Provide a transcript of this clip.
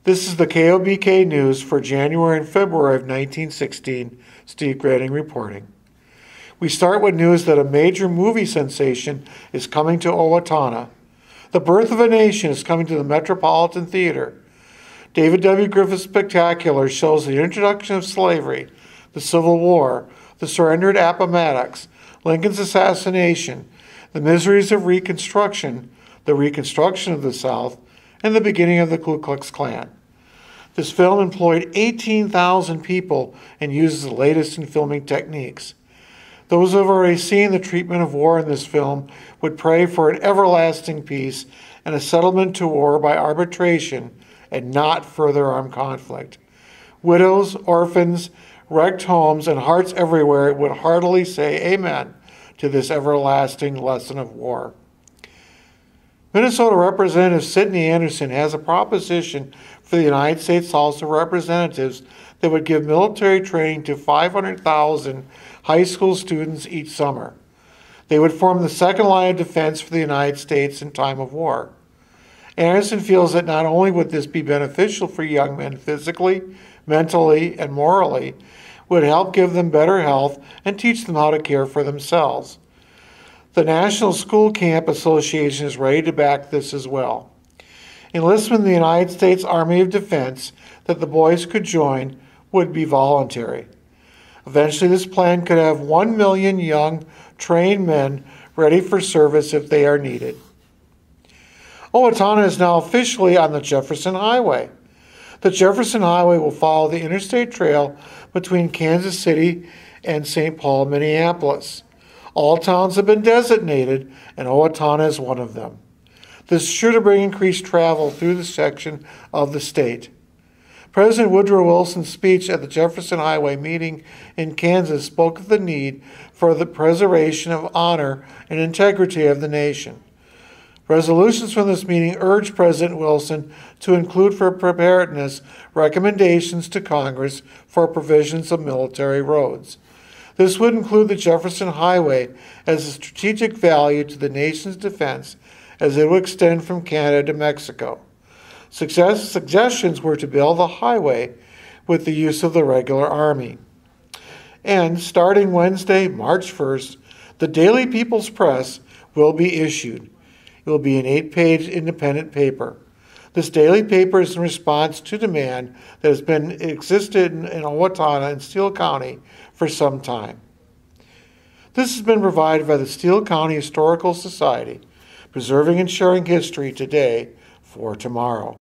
This is the KOBK News for January and February of 1916. Steve Greoning reporting. We start with news that a major movie sensation is coming to Owatonna. The Birth of a Nation is coming to the Metropolitan Theater. David W. Griffith's spectacular shows the introduction of slavery, the Civil War, the surrender at Appomattox, Lincoln's assassination, the miseries of Reconstruction, the reconstruction of the South, and the beginning of the Ku Klux Klan. This film employed 18,000 people and uses the latest in filming techniques. Those who have already seen the treatment of war in this film would pray for an everlasting peace and a settlement to war by arbitration and not further armed conflict. Widows, orphans, wrecked homes, and hearts everywhere would heartily say amen to this everlasting lesson of war. Minnesota Representative Sidney Anderson has a proposition for the United States House of Representatives that would give military training to 500,000 high school students each summer. They would form the second line of defense for the United States in time of war. Anderson feels that not only would this be beneficial for young men physically, mentally, and morally, would help give them better health and teach them how to care for themselves. The National School Camp Association is ready to back this as well. Enlistment in the United States Army of Defense that the boys could join would be voluntary. Eventually, this plan could have 1 million young, trained men ready for service if they are needed. Owatonna is now officially on the Jefferson Highway. The Jefferson Highway will follow the interstate trail between Kansas City and St. Paul, Minneapolis. All towns have been designated, and Owatonna is one of them. This is sure to bring increased travel through this section of the state. President Woodrow Wilson's speech at the Jefferson Highway meeting in Kansas spoke of the need for the preservation of honor and integrity of the nation. Resolutions from this meeting urged President Wilson to include for preparedness recommendations to Congress for provisions of military roads. This would include the Jefferson Highway as a strategic value to the nation's defense as it would extend from Canada to Mexico. Suggestions were to build the highway with the use of the regular army. And starting Wednesday, March 1st, the Daily People's Press will be issued. It will be an 8-page independent paper. This daily paper is in response to demand that has been existed in Owatonna and Steele County for some time. This has been provided by the Steele County Historical Society, preserving and sharing history today for tomorrow.